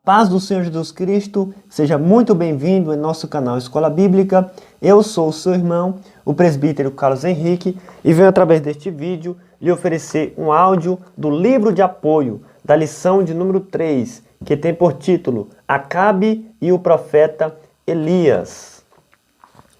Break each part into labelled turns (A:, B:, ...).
A: Paz do Senhor Jesus Cristo, seja muito bem-vindo em nosso canal Escola Bíblica. Eu sou o seu irmão, o presbítero Carlos Henrique, e venho através deste vídeo lhe oferecer um áudio do livro de apoio da lição de número 3, que tem por título Acabe e o profeta Elias.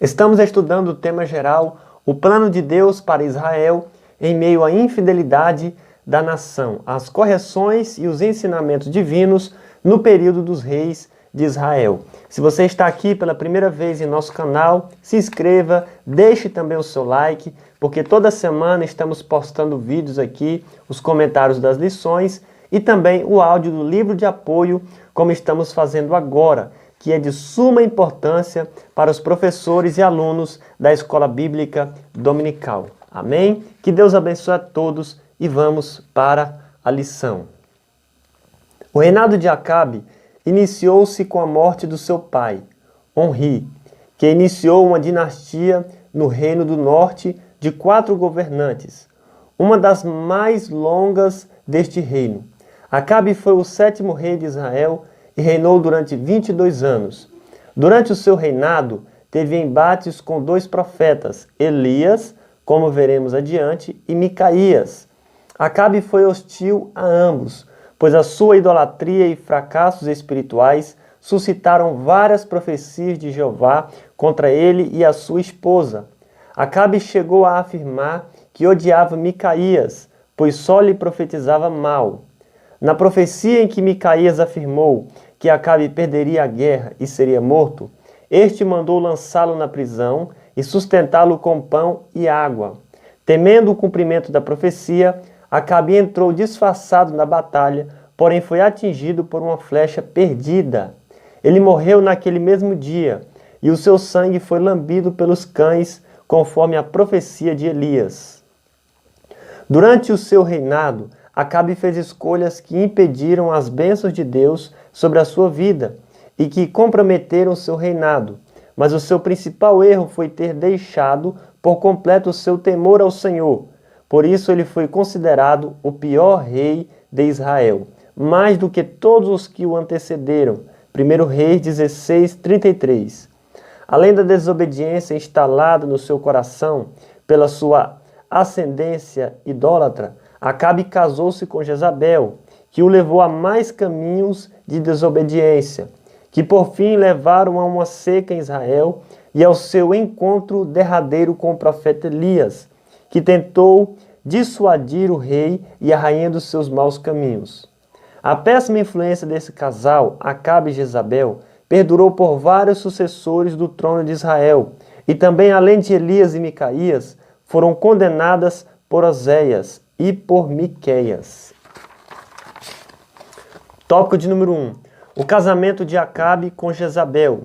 A: Estamos estudando o tema geral, o plano de Deus para Israel em meio à infidelidade da nação, as correções e os ensinamentos divinos no período dos reis de Israel. Se você está aqui pela primeira vez em nosso canal, se inscreva, deixe também o seu like, porque toda semana estamos postando vídeos aqui, os comentários das lições e também o áudio do livro de apoio, como estamos fazendo agora, que é de suma importância para os professores e alunos da Escola Bíblica Dominical. Amém? Que Deus abençoe a todos e vamos para a lição. O reinado de Acabe iniciou-se com a morte do seu pai, Omri, que iniciou uma dinastia no reino do norte de 4 governantes, uma das mais longas deste reino. Acabe foi o 7º rei de Israel e reinou durante 22 anos. Durante o seu reinado, teve embates com 2 profetas, Elias, como veremos adiante, e Micaías. Acabe foi hostil a ambos, pois a sua idolatria e fracassos espirituais suscitaram várias profecias de Jeová contra ele e a sua esposa. Acabe chegou a afirmar que odiava Micaías, pois só lhe profetizava mal. Na profecia em que Micaías afirmou que Acabe perderia a guerra e seria morto, este mandou lançá-lo na prisão e sustentá-lo com pão e água. Temendo o cumprimento da profecia, Acabe entrou disfarçado na batalha, porém foi atingido por uma flecha perdida. Ele morreu naquele mesmo dia, e o seu sangue foi lambido pelos cães, conforme a profecia de Elias. Durante o seu reinado, Acabe fez escolhas que impediram as bênçãos de Deus sobre a sua vida e que comprometeram seu reinado. Mas o seu principal erro foi ter deixado por completo o seu temor ao Senhor. Por isso ele foi considerado o pior rei de Israel, mais do que todos os que o antecederam. 1 Reis 16:33. Além da desobediência instalada no seu coração pela sua ascendência idólatra, Acabe casou-se com Jezabel, que o levou a mais caminhos de desobediência, que por fim levaram a uma seca em Israel e ao seu encontro derradeiro com o profeta Elias, que tentou dissuadir o rei e a rainha dos seus maus caminhos. A péssima influência desse casal, Acabe e Jezabel, perdurou por vários sucessores do trono de Israel, e também, além de Elias e Micaías, foram condenadas por Oséias e por Miqueias. Tópico de número 1. O casamento de Acabe com Jezabel.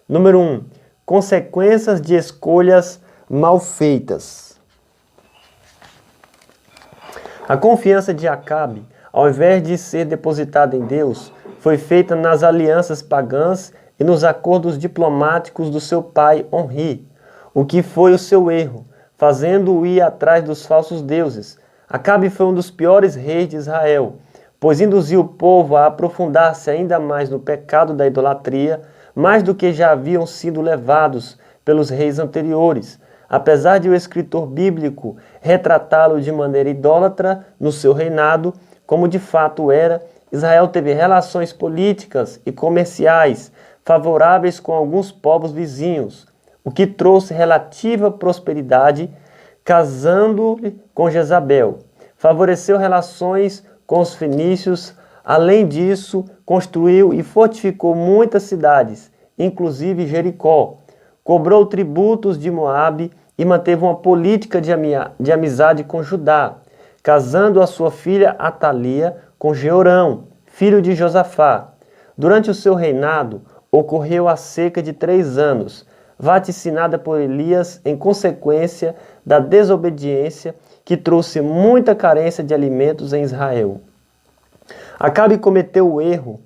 A: Número 1. Consequências de escolhas mal feitas. A confiança de Acabe, ao invés de ser depositada em Deus, foi feita nas alianças pagãs e nos acordos diplomáticos do seu pai Omri, o que foi o seu erro, fazendo-o ir atrás dos falsos deuses. Acabe foi um dos piores reis de Israel, pois induziu o povo a aprofundar-se ainda mais no pecado da idolatria, mais do que já haviam sido levados pelos reis anteriores. Apesar de o escritor bíblico retratá-lo de maneira idólatra no seu reinado, como de fato era, Israel teve relações políticas e comerciais favoráveis com alguns povos vizinhos, o que trouxe relativa prosperidade, casando-lhe com Jezabel. Favoreceu relações com os fenícios. Além disso, construiu e fortificou muitas cidades, inclusive Jericó. Cobrou tributos de Moabe e manteve uma política de amizade com Judá, casando a sua filha Atalia com Jeorão, filho de Josafá. Durante o seu reinado, ocorreu a seca de 3 anos, vaticinada por Elias em consequência da desobediência que trouxe muita carência de alimentos em Israel. Acabe cometeu o erro,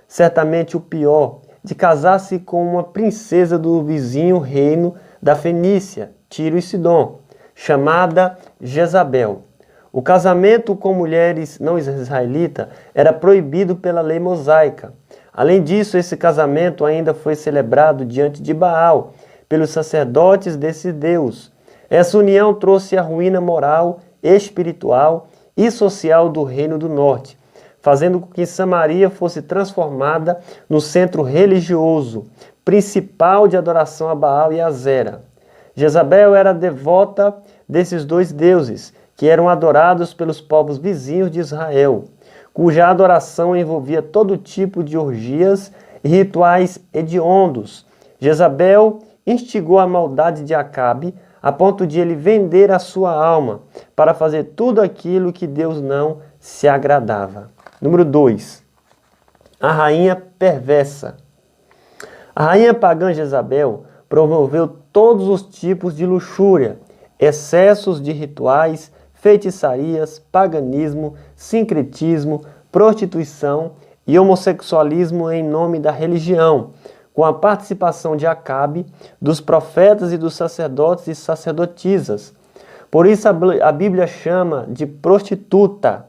A: certamente o pior, de casar-se com uma princesa do vizinho reino da Fenícia, Tiro e Sidom, chamada Jezabel. O casamento com mulheres não israelitas era proibido pela lei mosaica. Além disso, esse casamento ainda foi celebrado diante de Baal, pelos sacerdotes desse Deus. Essa união trouxe a ruína moral, espiritual e social do Reino do Norte, fazendo com que Samaria fosse transformada no centro religioso, principal de adoração a Baal e a Zera. Jezabel era devota desses dois deuses, que eram adorados pelos povos vizinhos de Israel, cuja adoração envolvia todo tipo de orgias e rituais hediondos. Jezabel instigou a maldade de Acabe a ponto de ele vender a sua alma para fazer tudo aquilo que Deus não se agradava. Número 2. A rainha perversa. A rainha pagã Jezabel promoveu todos os tipos de luxúria, excessos de rituais, feitiçarias, paganismo, sincretismo, prostituição e homossexualismo em nome da religião, com a participação de Acabe, dos profetas e dos sacerdotes e sacerdotisas. Por isso a Bíblia chama de prostituta.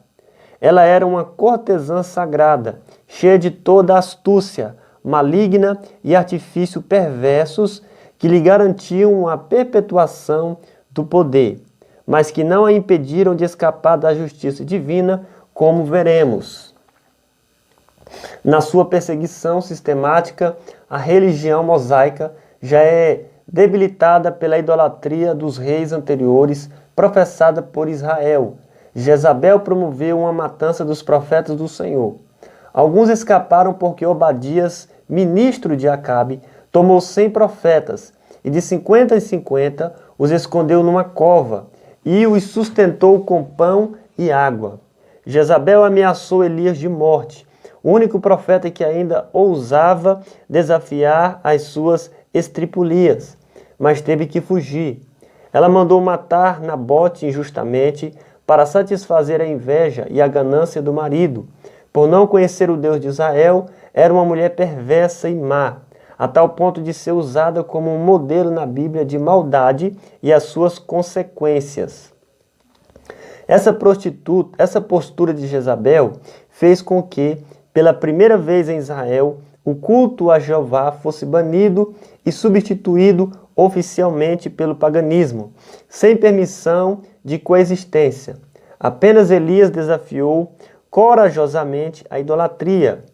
A: Ela era uma cortesã sagrada, cheia de toda astúcia, maligna e artifício perversos que lhe garantiam a perpetuação do poder, mas que não a impediram de escapar da justiça divina, como veremos. Na sua perseguição sistemática, a religião mosaica já é debilitada pela idolatria dos reis anteriores professada por Israel. Jezabel promoveu uma matança dos profetas do Senhor. Alguns escaparam porque Obadias, ministro de Acabe, tomou 100 profetas e de 50 em 50 os escondeu numa cova e os sustentou com pão e água. Jezabel ameaçou Elias de morte, o único profeta que ainda ousava desafiar as suas estripulias, mas teve que fugir. Ela mandou matar Nabote injustamente para satisfazer a inveja e a ganância do marido. Por não conhecer o Deus de Israel, era uma mulher perversa e má, a tal ponto de ser usada como um modelo na Bíblia de maldade e as suas consequências. Essa postura de Jezabel fez com que, pela primeira vez em Israel, o culto a Jeová fosse banido e substituído oficialmente pelo paganismo, sem permissão de coexistência. Apenas Elias desafiou corajosamente a idolatria.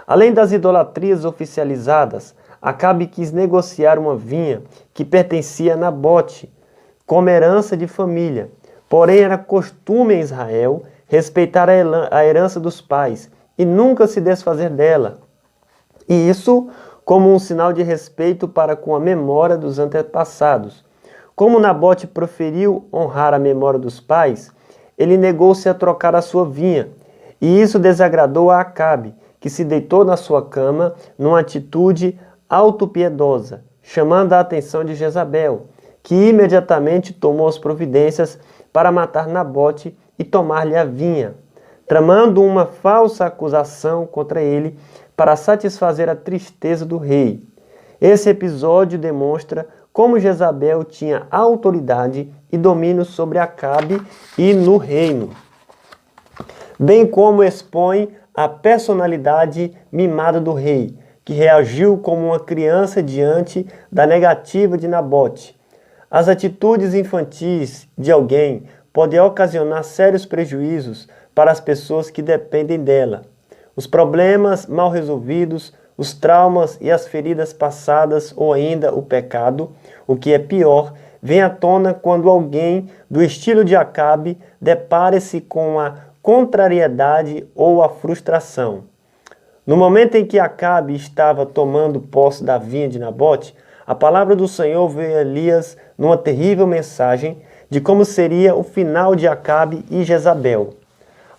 A: Além das idolatrias oficializadas, Acabe quis negociar uma vinha que pertencia a Nabote, como herança de família. Porém, era costume em Israel respeitar a herança dos pais e nunca se desfazer dela. E isso como um sinal de respeito para com a memória dos antepassados. Como Nabote preferiu honrar a memória dos pais, ele negou-se a trocar a sua vinha, e isso desagradou a Acabe, que se deitou na sua cama numa atitude autopiedosa, chamando a atenção de Jezabel, que imediatamente tomou as providências para matar Nabote e tomar-lhe a vinha, tramando uma falsa acusação contra ele para satisfazer a tristeza do rei. Esse episódio demonstra como Jezabel tinha autoridade e domínio sobre Acabe e no reino, bem como expõe a personalidade mimada do rei, que reagiu como uma criança diante da negativa de Nabote. As atitudes infantis de alguém podem ocasionar sérios prejuízos para as pessoas que dependem dela. Os problemas mal resolvidos, os traumas e as feridas passadas ou ainda o pecado, o que é pior, vem à tona quando alguém do estilo de Acabe depara-se com a contrariedade ou a frustração. No momento em que Acabe estava tomando posse da vinha de Nabote, a palavra do Senhor veio a Elias numa terrível mensagem de como seria o final de Acabe e Jezabel.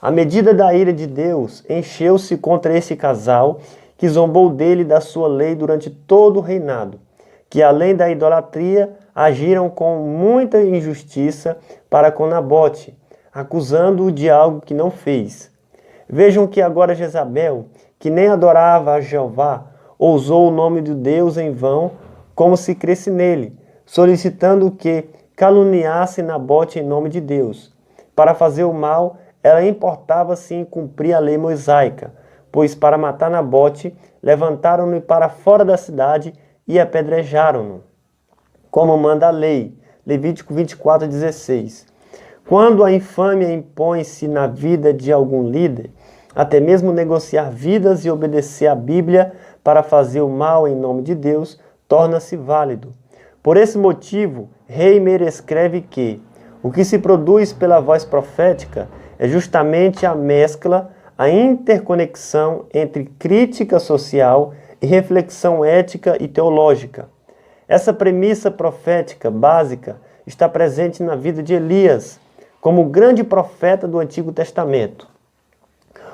A: A medida da ira de Deus encheu-se contra esse casal que zombou dele e da sua lei durante todo o reinado, que além da idolatria agiram com muita injustiça para com Nabote, acusando-o de algo que não fez. Vejam que agora Jezabel, que nem adorava a Jeová, ousou o nome de Deus em vão, como se cresce nele, solicitando que caluniasse Nabote em nome de Deus. Para fazer o mal, ela importava-se em cumprir a lei mosaica, pois para matar Nabote, levantaram-no para fora da cidade e apedrejaram-no, como manda a lei. Levítico 24:16. Quando a infâmia impõe-se na vida de algum líder, até mesmo negociar vidas e obedecer à Bíblia para fazer o mal em nome de Deus, torna-se válido. Por esse motivo, Reimer escreve que o que se produz pela voz profética é justamente a mescla, a interconexão entre crítica social e reflexão ética e teológica. Essa premissa profética básica está presente na vida de Elias, como o grande profeta do Antigo Testamento.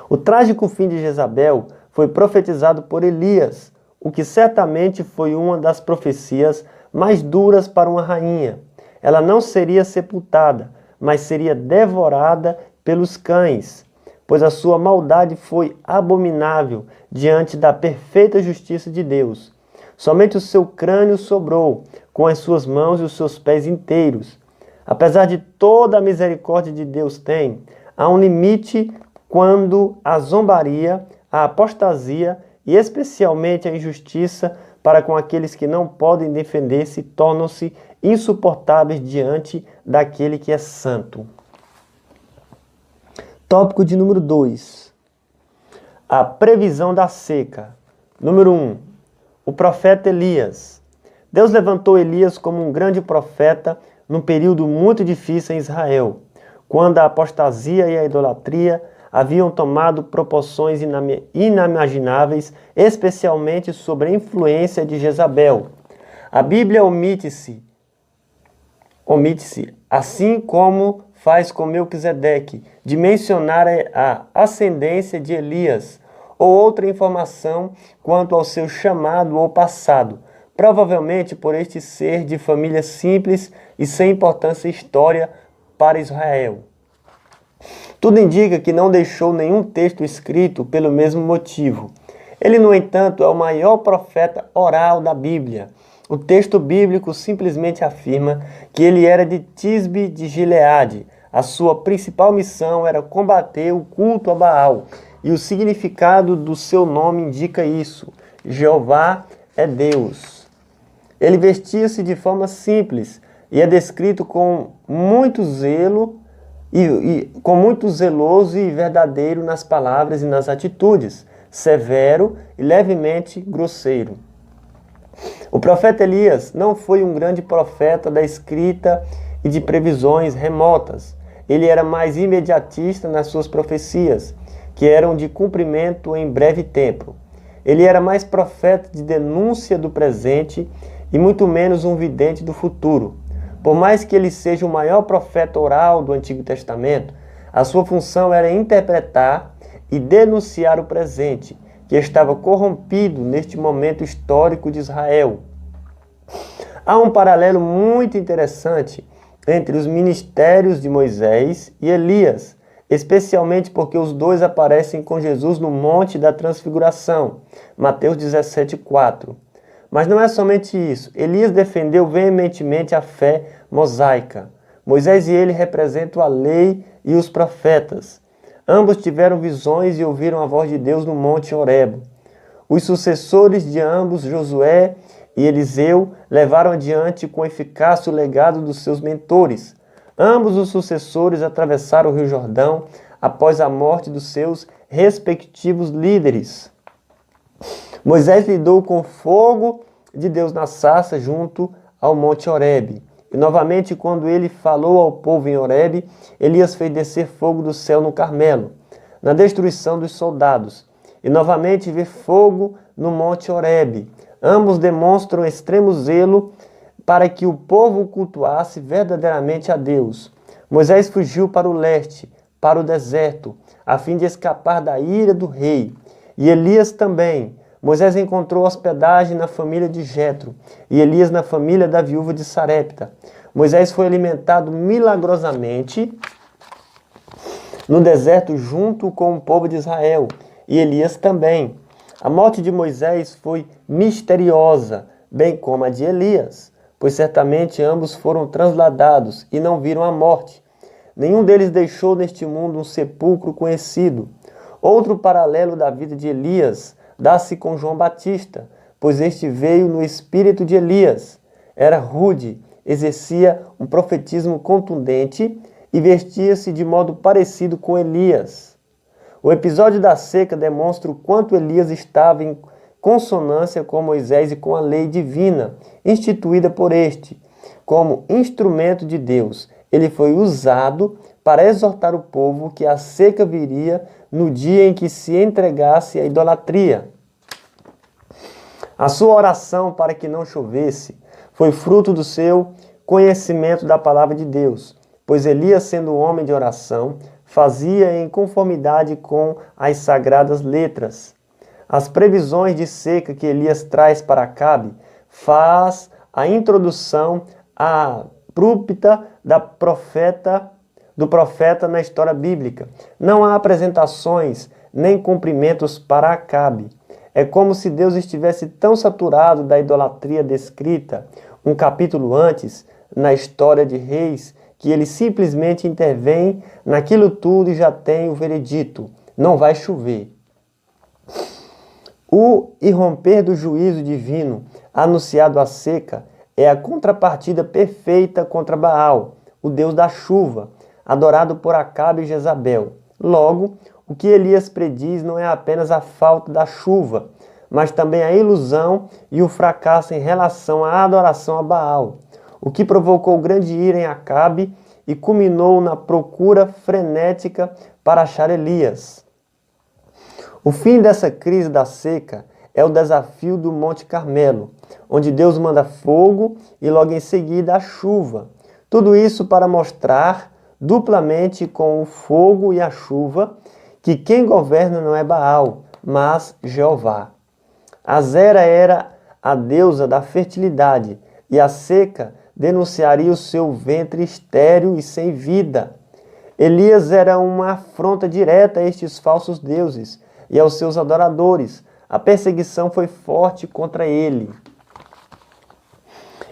A: O trágico fim de Jezabel foi profetizado por Elias, o que certamente foi uma das profecias mais duras para uma rainha. Ela não seria sepultada, mas seria devorada pelos cães, pois a sua maldade foi abominável diante da perfeita justiça de Deus. Somente o seu crânio sobrou, com as suas mãos e os seus pés inteiros. Apesar de toda a misericórdia de Deus tem, há um limite quando a zombaria, a apostasia e especialmente a injustiça para com aqueles que não podem defender-se tornam-se insuportáveis diante daquele que é santo. Tópico de número 2. A previsão da seca. Número 1. O profeta Elias. Deus levantou Elias como um grande profeta num período muito difícil em Israel, quando a apostasia e a idolatria haviam tomado proporções inimagináveis, especialmente sob a influência de Jezabel. A Bíblia omite-se, assim como faz com Melquisedeque, de mencionar a ascendência de Elias ou outra informação quanto ao seu chamado ou passado, provavelmente por este ser de família simples e sem importância história para Israel. Tudo indica que não deixou nenhum texto escrito pelo mesmo motivo. Ele, no entanto, é o maior profeta oral da Bíblia. O texto bíblico simplesmente afirma que ele era de Tisbe de Gileade. A sua principal missão era combater o culto a Baal, e o significado do seu nome indica isso. Jeová é Deus. Ele vestia-se de forma simples e é descrito com muito zelo com muito zeloso e verdadeiro nas palavras e nas atitudes, severo e levemente grosseiro. O profeta Elias não foi um grande profeta da escrita e de previsões remotas. Ele era mais imediatista nas suas profecias, que eram de cumprimento em breve tempo. Ele era mais profeta de denúncia do presente e muito menos um vidente do futuro. Por mais que ele seja o maior profeta oral do Antigo Testamento, a sua função era interpretar e denunciar o presente, que estava corrompido neste momento histórico de Israel. Há um paralelo muito interessante entre os ministérios de Moisés e Elias, especialmente porque os dois aparecem com Jesus no Monte da Transfiguração, Mateus 17:4. Mas não é somente isso. Elias defendeu veementemente a fé mosaica. Moisés e ele representam a lei e os profetas. Ambos tiveram visões e ouviram a voz de Deus no Monte Horebe. Os sucessores de ambos, Josué e Eliseu, levaram adiante com eficácia o legado dos seus mentores. Ambos os sucessores atravessaram o Rio Jordão após a morte dos seus respectivos líderes. Moisés lidou com o fogo de Deus na sarça junto ao Monte Horebe. E novamente, quando ele falou ao povo em Horebe, Elias fez descer fogo do céu no Carmelo, na destruição dos soldados. E novamente vê fogo no Monte Horebe. Ambos demonstram extremo zelo para que o povo cultuasse verdadeiramente a Deus. Moisés fugiu para o leste, para o deserto, a fim de escapar da ira do rei. E Elias também. Moisés encontrou hospedagem na família de Jetro e Elias na família da viúva de Sarepta. Moisés foi alimentado milagrosamente no deserto junto com o povo de Israel e Elias também. A morte de Moisés foi misteriosa, bem como a de Elias, pois certamente ambos foram transladados e não viram a morte. Nenhum deles deixou neste mundo um sepulcro conhecido. Outro paralelo da vida de Elias dá-se com João Batista, pois este veio no espírito de Elias. Era rude, exercia um profetismo contundente e vestia-se de modo parecido com Elias. O episódio da seca demonstra o quanto Elias estava em consonância com Moisés e com a lei divina, instituída por este. Como instrumento de Deus, ele foi usado para exortar o povo que a seca viria no dia em que se entregasse à idolatria. A sua oração para que não chovesse foi fruto do seu conhecimento da palavra de Deus, pois Elias, sendo um homem de oração, fazia em conformidade com as sagradas letras. As previsões de seca que Elias traz para Acabe faz a introdução abrupta do profeta na história bíblica. Não há apresentações nem cumprimentos para Acabe. É como se Deus estivesse tão saturado da idolatria descrita um capítulo antes na história de Reis, que ele simplesmente intervém naquilo tudo e já tem o veredito: não vai chover. O irromper do juízo divino anunciado à seca é a contrapartida perfeita contra Baal, o deus da chuva, adorado por Acabe e Jezabel. Logo, o que Elias prediz não é apenas a falta da chuva, mas também a ilusão e o fracasso em relação à adoração a Baal, o que provocou grande ira em Acabe e culminou na procura frenética para achar Elias. O fim dessa crise da seca é o desafio do Monte Carmelo, onde Deus manda fogo e logo em seguida a chuva. Tudo isso para mostrar duplamente com o fogo e a chuva que quem governa não é Baal, mas Jeová. Azera era a deusa da fertilidade e a seca denunciaria o seu ventre estéril e sem vida. Elias era uma afronta direta a estes falsos deuses e aos seus adoradores. A perseguição foi forte contra ele.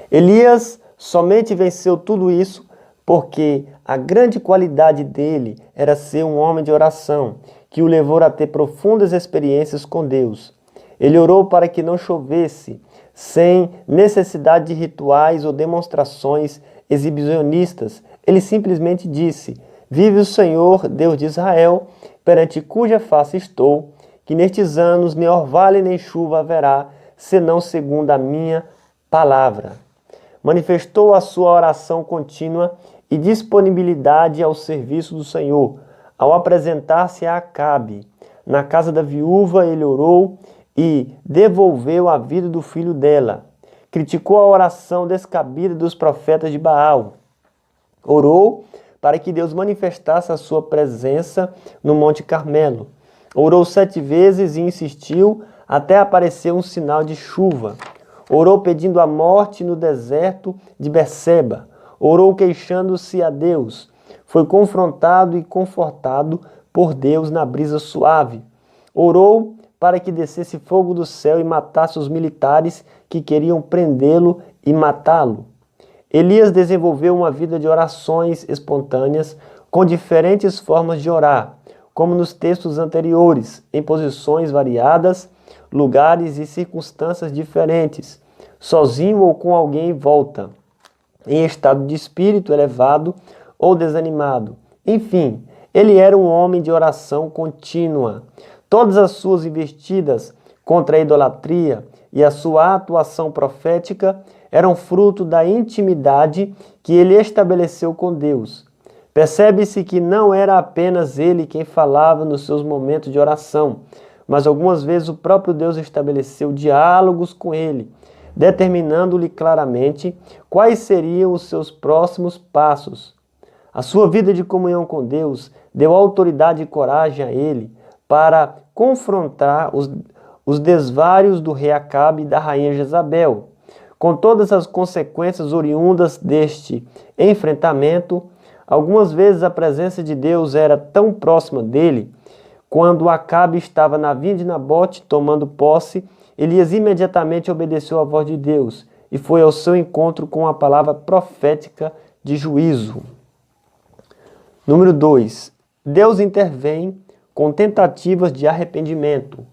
A: Elias somente venceu tudo isso porque a grande qualidade dele era ser um homem de oração, que o levou a ter profundas experiências com Deus. Ele orou para que não chovesse, sem necessidade de rituais ou demonstrações exibicionistas. Ele simplesmente disse: vive o Senhor, Deus de Israel, perante cuja face estou, que nestes anos nem orvalho nem chuva haverá, senão segundo a minha palavra. Manifestou a sua oração contínua e disponibilidade ao serviço do Senhor. Ao apresentar-se a Acabe na casa da viúva, ele orou e devolveu a vida do filho dela. Criticou a oração descabida dos profetas de Baal. Orou para que Deus manifestasse a sua presença no Monte Carmelo. Orou 7 vezes e insistiu até aparecer um sinal de chuva. Orou pedindo a morte no deserto de Berseba. Orou queixando-se a Deus. Foi confrontado e confortado por Deus na brisa suave. Orou para que descesse fogo do céu e matasse os militares que queriam prendê-lo e matá-lo. Elias desenvolveu uma vida de orações espontâneas com diferentes formas de orar, como nos textos anteriores, em posições variadas, lugares e circunstâncias diferentes, sozinho ou com alguém em volta, em estado de espírito elevado ou desanimado. Enfim, ele era um homem de oração contínua. Todas as suas investidas contra a idolatria e a sua atuação profética eram fruto da intimidade que ele estabeleceu com Deus. Percebe-se que não era apenas ele quem falava nos seus momentos de oração, mas algumas vezes o próprio Deus estabeleceu diálogos com ele, determinando-lhe claramente quais seriam os seus próximos passos. A sua vida de comunhão com Deus deu autoridade e coragem a ele para confrontar os desvários do rei Acabe e da rainha Jezabel. Com todas as consequências oriundas deste enfrentamento, algumas vezes a presença de Deus era tão próxima dele. Quando Acabe estava na vinha de Nabote tomando posse, Elias imediatamente obedeceu à voz de Deus e foi ao seu encontro com a palavra profética de juízo. Número 2. Deus intervém com tentativas de arrependimento.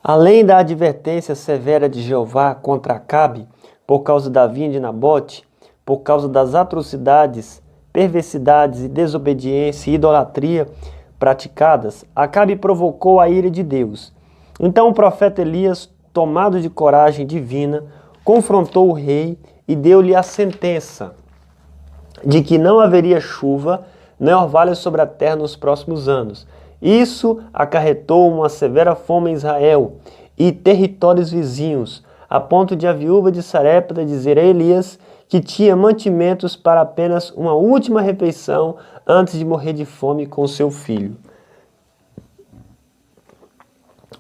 A: Além da advertência severa de Jeová contra Acabe, por causa da vinha de Nabote, por causa das atrocidades, perversidades e desobediência e idolatria praticadas, Acabe provocou a ira de Deus. Então o profeta Elias, tomado de coragem divina, confrontou o rei e deu-lhe a sentença de que não haveria chuva nem orvalho sobre a terra nos próximos anos. Isso acarretou uma severa fome em Israel e territórios vizinhos, a ponto de a viúva de Sarepta dizer a Elias que tinha mantimentos para apenas uma última refeição antes de morrer de fome com seu filho.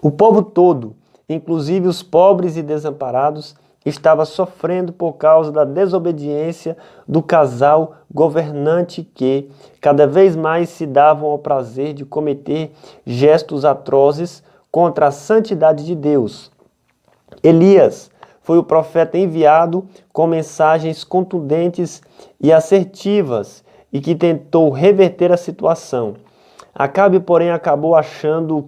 A: O povo todo, inclusive os pobres e desamparados, estava sofrendo por causa da desobediência do casal governante que, cada vez mais, se davam ao prazer de cometer gestos atrozes contra a santidade de Deus. Elias foi o profeta enviado com mensagens contundentes e assertivas e que tentou reverter a situação. Acabe, porém, acabou achando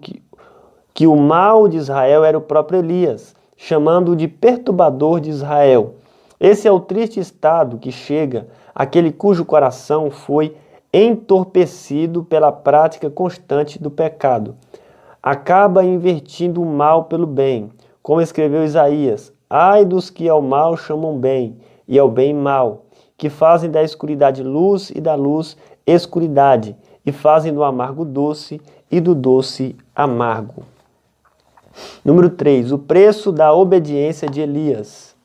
A: que o mal de Israel era o próprio Elias, chamando-o de perturbador de Israel. Esse é o triste estado que chega àquele cujo coração foi entorpecido pela prática constante do pecado. Acaba invertindo o mal pelo bem, como escreveu Isaías: ai dos que ao mal chamam bem, e ao bem mal, que fazem da escuridade luz e da luz escuridade, e fazem do amargo doce e do doce amargo. Número 3. O preço da obediência de Elias.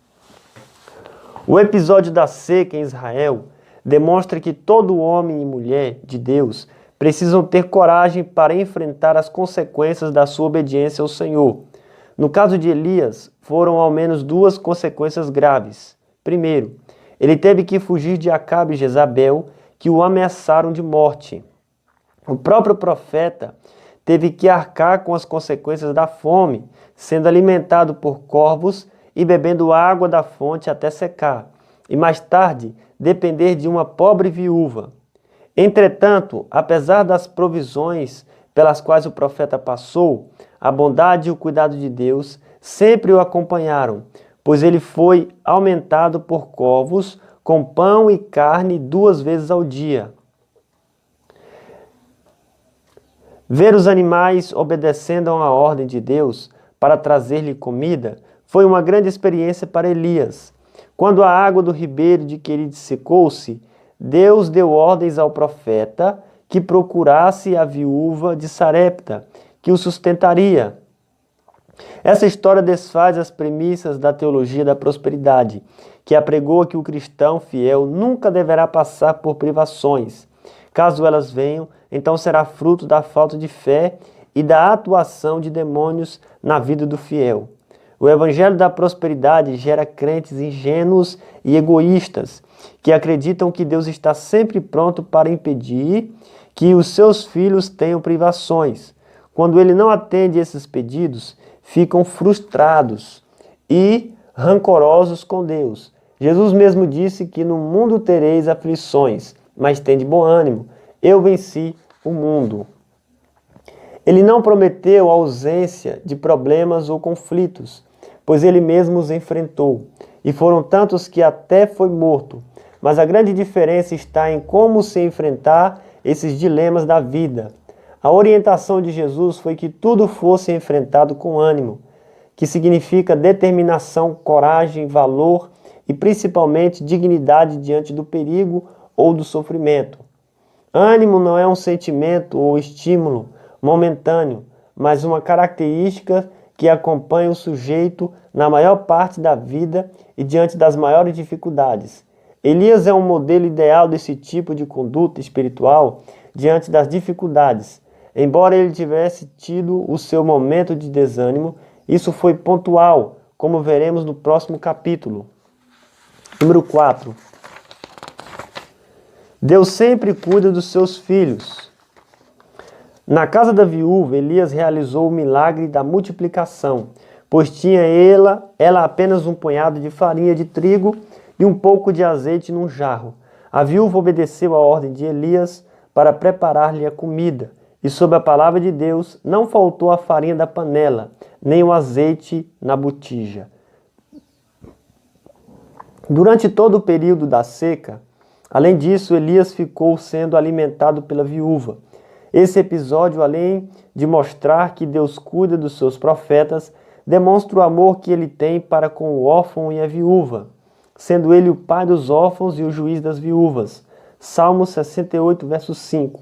A: O episódio da seca em Israel demonstra que todo homem e mulher de Deus precisam ter coragem para enfrentar as consequências da sua obediência ao Senhor. No caso de Elias, foram ao menos duas consequências graves. Primeiro, ele teve que fugir de Acabe e Jezabel, que o ameaçaram de morte. O próprio profeta teve que arcar com as consequências da fome, sendo alimentado por corvos e bebendo água da fonte até secar, e mais tarde depender de uma pobre viúva. Entretanto, apesar das provisões pelas quais o profeta passou, a bondade e o cuidado de Deus sempre o acompanharam, pois ele foi aumentado por corvos com pão e carne 2 vezes ao dia. Ver os animais obedecendo a uma ordem de Deus para trazer-lhe comida foi uma grande experiência para Elias. Quando a água do ribeiro de Querite secou-se, Deus deu ordens ao profeta que procurasse a viúva de Sarepta, que o sustentaria. Essa história desfaz as premissas da teologia da prosperidade, que apregoa que o cristão fiel nunca deverá passar por privações. Caso elas venham, então será fruto da falta de fé e da atuação de demônios na vida do fiel. O evangelho da prosperidade gera crentes ingênuos e egoístas, que acreditam que Deus está sempre pronto para impedir que os seus filhos tenham privações. Quando ele não atende esses pedidos, ficam frustrados e rancorosos com Deus. Jesus mesmo disse que no mundo tereis aflições, mas tende bom ânimo, eu venci o mundo. Ele não prometeu a ausência de problemas ou conflitos, pois ele mesmo os enfrentou, e foram tantos que até foi morto. Mas a grande diferença está em como se enfrentar esses dilemas da vida. A orientação de Jesus foi que tudo fosse enfrentado com ânimo, que significa determinação, coragem, valor e principalmente dignidade diante do perigo ou do sofrimento. Ânimo não é um sentimento ou estímulo momentâneo, mas uma característica que acompanha o sujeito na maior parte da vida e diante das maiores dificuldades. Elias é um modelo ideal desse tipo de conduta espiritual diante das dificuldades. Embora ele tivesse tido o seu momento de desânimo, isso foi pontual, como veremos no próximo capítulo. Número 4. Deus sempre cuida dos seus filhos. Na casa da viúva, Elias realizou o milagre da multiplicação. pois tinha ela apenas um punhado de farinha de trigo e um pouco de azeite num jarro. A viúva obedeceu à ordem de Elias para preparar-lhe a comida, e sob a palavra de Deus não faltou a farinha da panela, nem o azeite na botija. Durante todo o período da seca, além disso, Elias ficou sendo alimentado pela viúva. Esse episódio, além de mostrar que Deus cuida dos seus profetas, demonstra o amor que ele tem para com o órfão e a viúva, sendo ele o pai dos órfãos e o juiz das viúvas. Salmo 68, verso 5.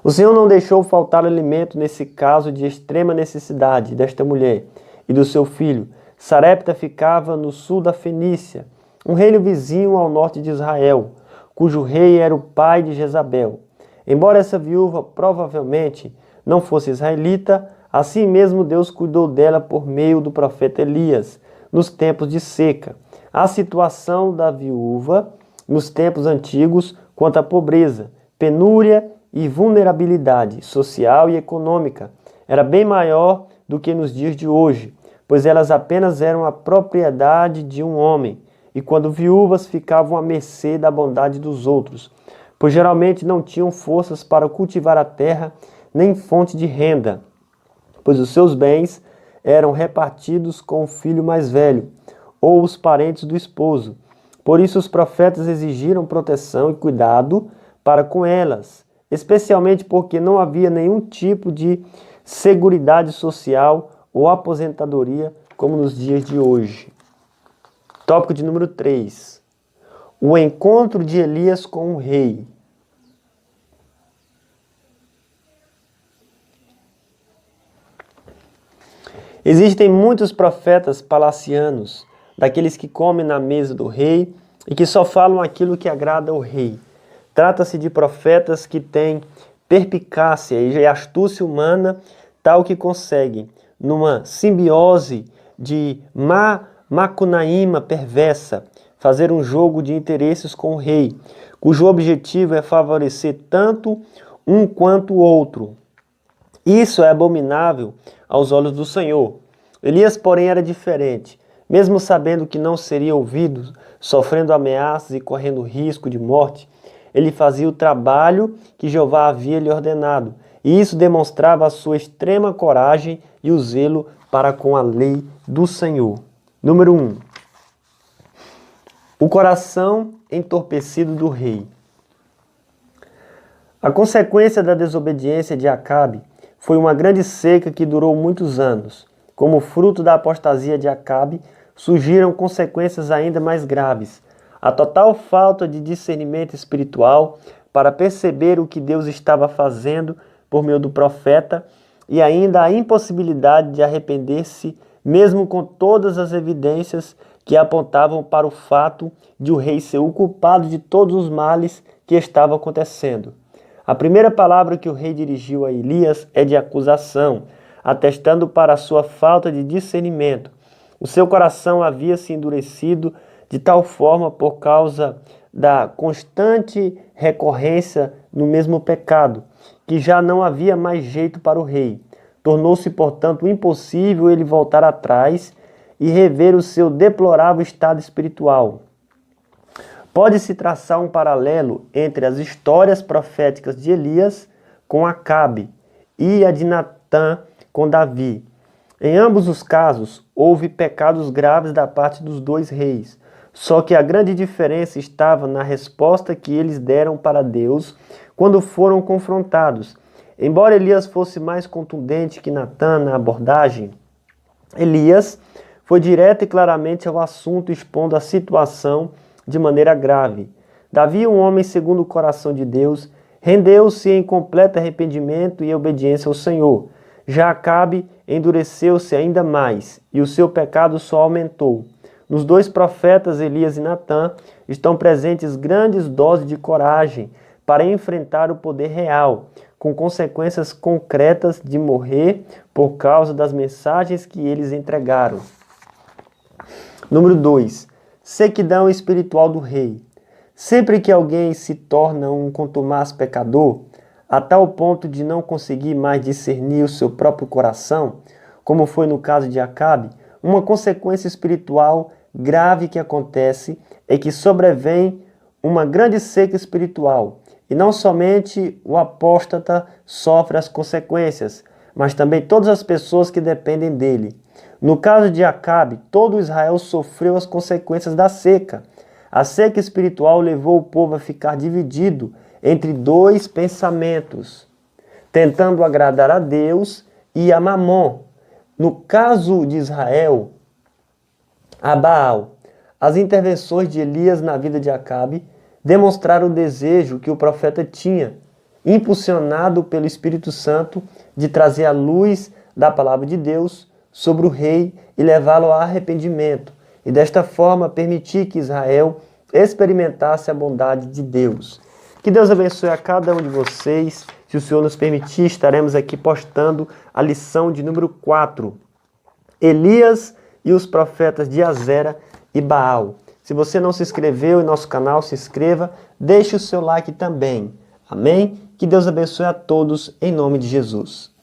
A: O Senhor não deixou faltar alimento nesse caso de extrema necessidade desta mulher e do seu filho. Sarepta ficava no sul da Fenícia, um reino vizinho ao norte de Israel, cujo rei era o pai de Jezabel. Embora essa viúva provavelmente não fosse israelita, assim mesmo Deus cuidou dela por meio do profeta Elias, nos tempos de seca. A situação da viúva nos tempos antigos quanto à pobreza, penúria e vulnerabilidade social e econômica era bem maior do que nos dias de hoje, pois elas apenas eram a propriedade de um homem, e quando viúvas ficavam à mercê da bondade dos outros, pois geralmente não tinham forças para cultivar a terra nem fonte de renda, pois os seus bens eram repartidos com o filho mais velho ou os parentes do esposo. Por isso os profetas exigiram proteção e cuidado para com elas, especialmente porque não havia nenhum tipo de seguridade social ou aposentadoria como nos dias de hoje. Tópico de número 3. O encontro de Elias com o rei. Existem muitos profetas palacianos, daqueles que comem na mesa do rei e que só falam aquilo que agrada ao rei. Trata-se de profetas que têm perspicácia e astúcia humana, tal que conseguem, numa simbiose de macunaíma perversa, fazer um jogo de interesses com o rei, cujo objetivo é favorecer tanto um quanto o outro. Isso é abominável aos olhos do Senhor. Elias, porém, era diferente. Mesmo sabendo que não seria ouvido, sofrendo ameaças e correndo risco de morte, ele fazia o trabalho que Jeová havia lhe ordenado. E isso demonstrava a sua extrema coragem e o zelo para com a lei do Senhor. Número 1. O coração entorpecido do rei. A consequência da desobediência de Acabe foi uma grande seca que durou muitos anos. Como fruto da apostasia de Acabe, surgiram consequências ainda mais graves. A total falta de discernimento espiritual para perceber o que Deus estava fazendo por meio do profeta e ainda a impossibilidade de arrepender-se, mesmo com todas as evidências que apontavam para o fato de o rei ser o culpado de todos os males que estavam acontecendo. A primeira palavra que o rei dirigiu a Elias é de acusação, atestando para a sua falta de discernimento. O seu coração havia se endurecido de tal forma por causa da constante recorrência no mesmo pecado, que já não havia mais jeito para o rei. Tornou-se, portanto, impossível ele voltar atrás e rever o seu deplorável estado espiritual. Pode-se traçar um paralelo entre as histórias proféticas de Elias com Acabe e a de Natã com Davi. Em ambos os casos, houve pecados graves da parte dos dois reis, só que a grande diferença estava na resposta que eles deram para Deus quando foram confrontados. Embora Elias fosse mais contundente que Natã na abordagem, Elias foi direto e claramente ao assunto, expondo a situação de maneira grave. Davi, um homem segundo o coração de Deus, rendeu-se em completo arrependimento e obediência ao Senhor. Já Acabe endureceu-se ainda mais, e o seu pecado só aumentou. Nos dois profetas, Elias e Natã, estão presentes grandes doses de coragem para enfrentar o poder real, com consequências concretas de morrer por causa das mensagens que eles entregaram. Número 2. Sequidão espiritual do rei. Sempre que alguém se torna um contumaz pecador, a tal ponto de não conseguir mais discernir o seu próprio coração, como foi no caso de Acabe, uma consequência espiritual grave que acontece é que sobrevém uma grande seca espiritual. E não somente o apóstata sofre as consequências, mas também todas as pessoas que dependem dele. No caso de Acabe, todo Israel sofreu as consequências da seca. A seca espiritual levou o povo a ficar dividido entre dois pensamentos, tentando agradar a Deus e a Mamon. No caso de Israel, a Baal. As intervenções de Elias na vida de Acabe demonstraram o desejo que o profeta tinha, impulsionado pelo Espírito Santo, de trazer a luz da palavra de Deus sobre o rei e levá-lo ao arrependimento, e desta forma permitir que Israel experimentasse a bondade de Deus. Que Deus abençoe a cada um de vocês. Se o Senhor nos permitir, estaremos aqui postando a lição de número 4. Elias e os profetas de Azera e Baal. Se você não se inscreveu em nosso canal, se inscreva, deixe o seu like também. Amém? Que Deus abençoe a todos em nome de Jesus.